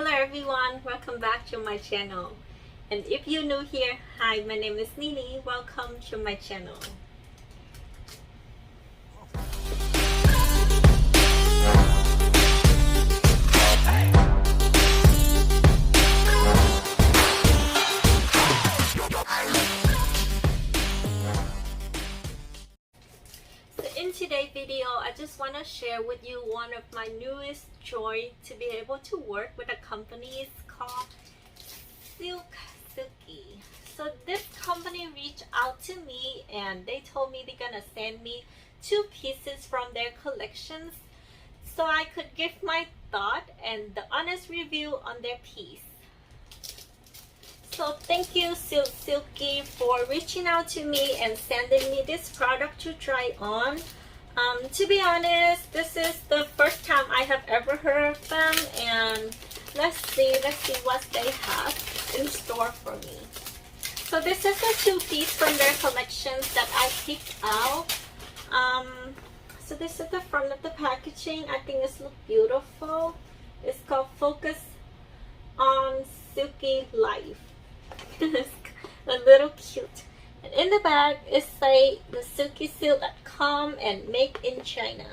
Hello everyone, welcome back to my channel. And if you're new here, hi, my name is Nini. Welcome to my channel. So in today's video, I just want to share with you one of my newest joy to be able to work with a company. It's called Silksilky. So this company reached out to me and they told me they're gonna send me 2 pieces from their collections so I could give my thought and the honest review on their piece. So thank you Silky for reaching out to me and sending me this product to try on. To be honest, this is the first time I have ever heard of them, and let's see what they have in store for me. So this is the 2 pieces from their collections that I picked out. So this is the front of the packaging. I think this looks beautiful. It's called Focus on Silky Life. It's a little cute. And in the back it say the silkysilk.com and made in China.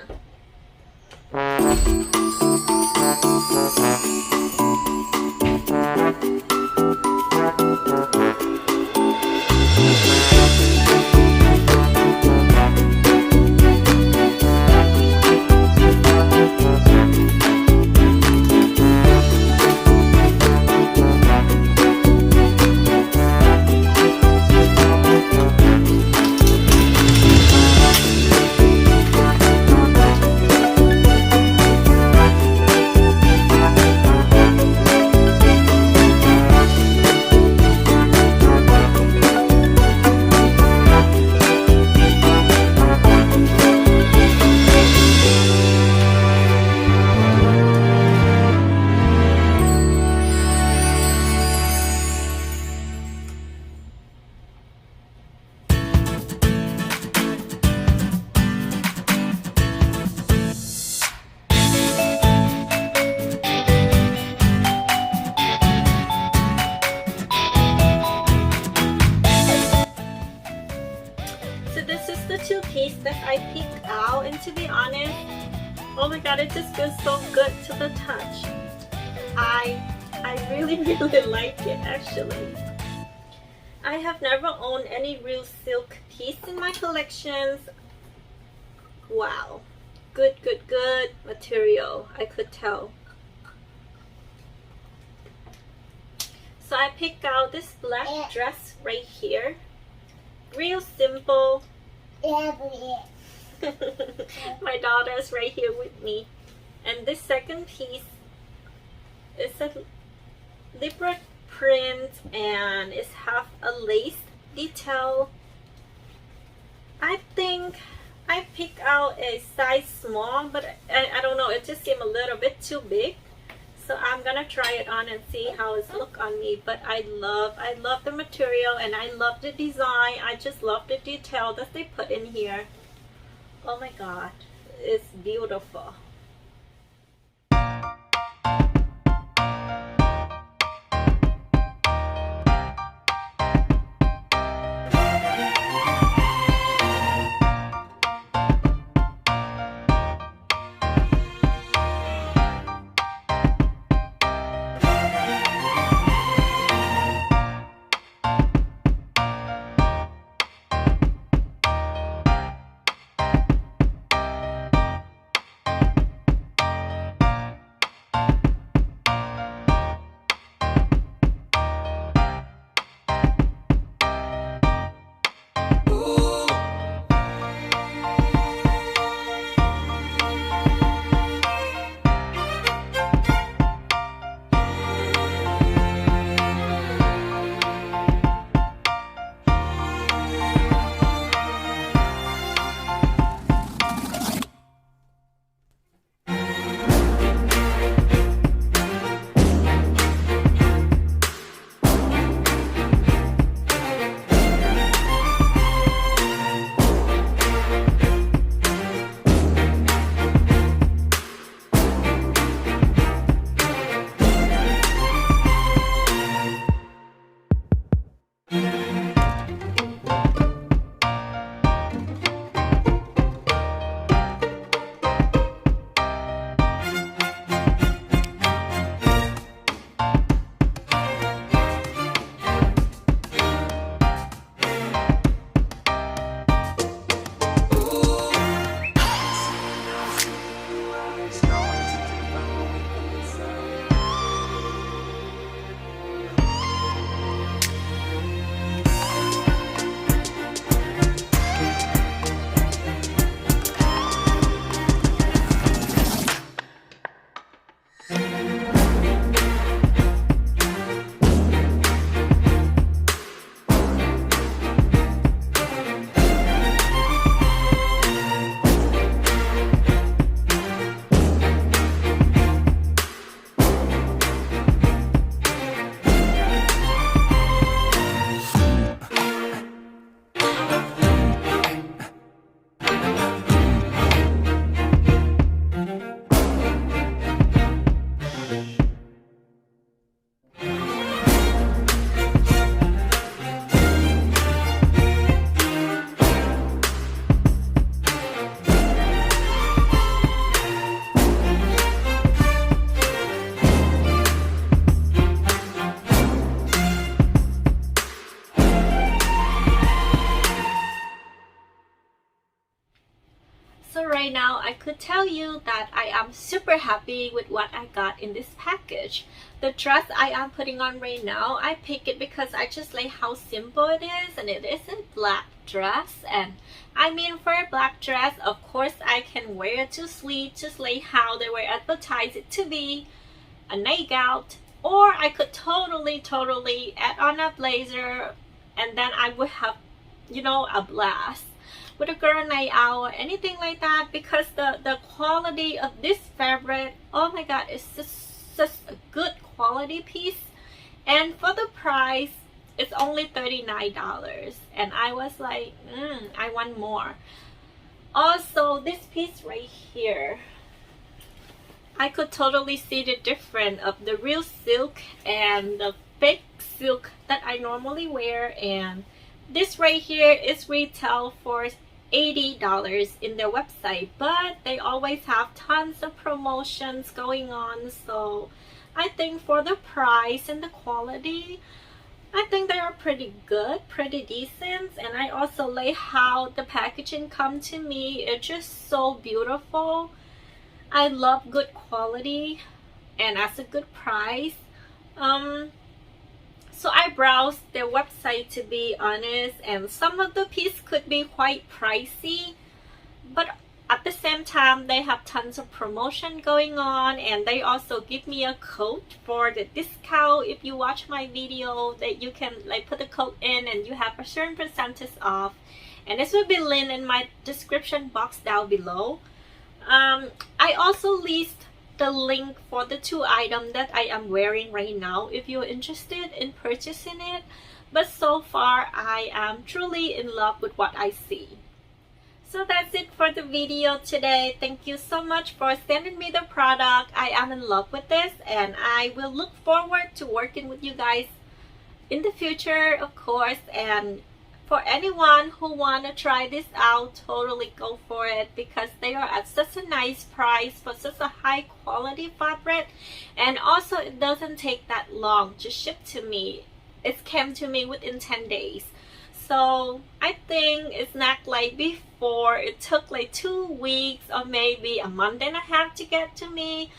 So this is the 2 pieces that I picked out, and to be honest, oh my god, it just feels so good to the touch. I really like it actually. I have never owned any real silk piece in my collections. Wow, good material, I could tell. So I picked out this black dress right here. Real simple. My daughter is right here with me. And this second piece is a leopard print and it's half a lace detail. I think I picked out a size small, but I don't know, it just seemed a little bit too big. So I'm gonna try it on and see how it looks on me. But I love the material and I love the design. I just love the detail that they put in here. Oh my god, it's beautiful. I could tell you that I am super happy with what I got in this package. The dress I am putting on right now, I picked it because I just like how simple it is, and it is a black dress. And I mean, for a black dress, of course I can wear it to sleep, just like how they were advertised it to be, a night out. Or I could totally add on a blazer, and then I would have, you know, a blast with a girl night out or anything like that, because the quality of this fabric, oh my god, it's just a good quality piece. And for the price, it's only $39, and I was like, I want more. Also, this piece right here, I could totally see the difference of the real silk and the fake silk that I normally wear. And this right here is retail for $80 in their website, but they always have tons of promotions going on. So I think for the price and the quality, I think they are pretty good, pretty decent. And I also like how the packaging come to me. It's just so beautiful. I love good quality and at a good price. So I browsed their website, to be honest, and some of the pieces could be quite pricey, but at the same time they have tons of promotion going on, and they also give me a code for the discount. If you watch my video, that you can like put the code in and you have a certain percentage off, and this will be linked in my description box down below. I also list the link for the 2 items that I am wearing right now if you're interested in purchasing it. But so far I am truly in love with what I see. So that's it for the video today. Thank you so much for sending me the product. I am in love with this, and I will look forward to working with you guys in the future, of course. And for anyone who want to try this out, totally go for it, because they are at such a nice price for such a high quality fabric. And also, it doesn't take that long to ship to me. It came to me within 10 days. So I think it's not like before, it took like 2 weeks or maybe a month and a half to get to me.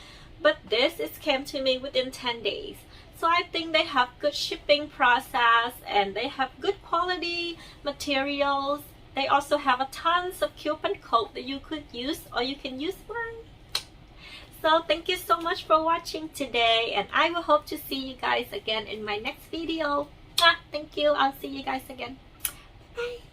But this, it came to me within 10 days. So I think they have good shipping process, and they have good quality materials. They also have a tons of coupon code that you could use, or you can use mine. So thank you so much for watching today, and I will hope to see you guys again in my next video. Thank you. I'll see you guys again. Bye.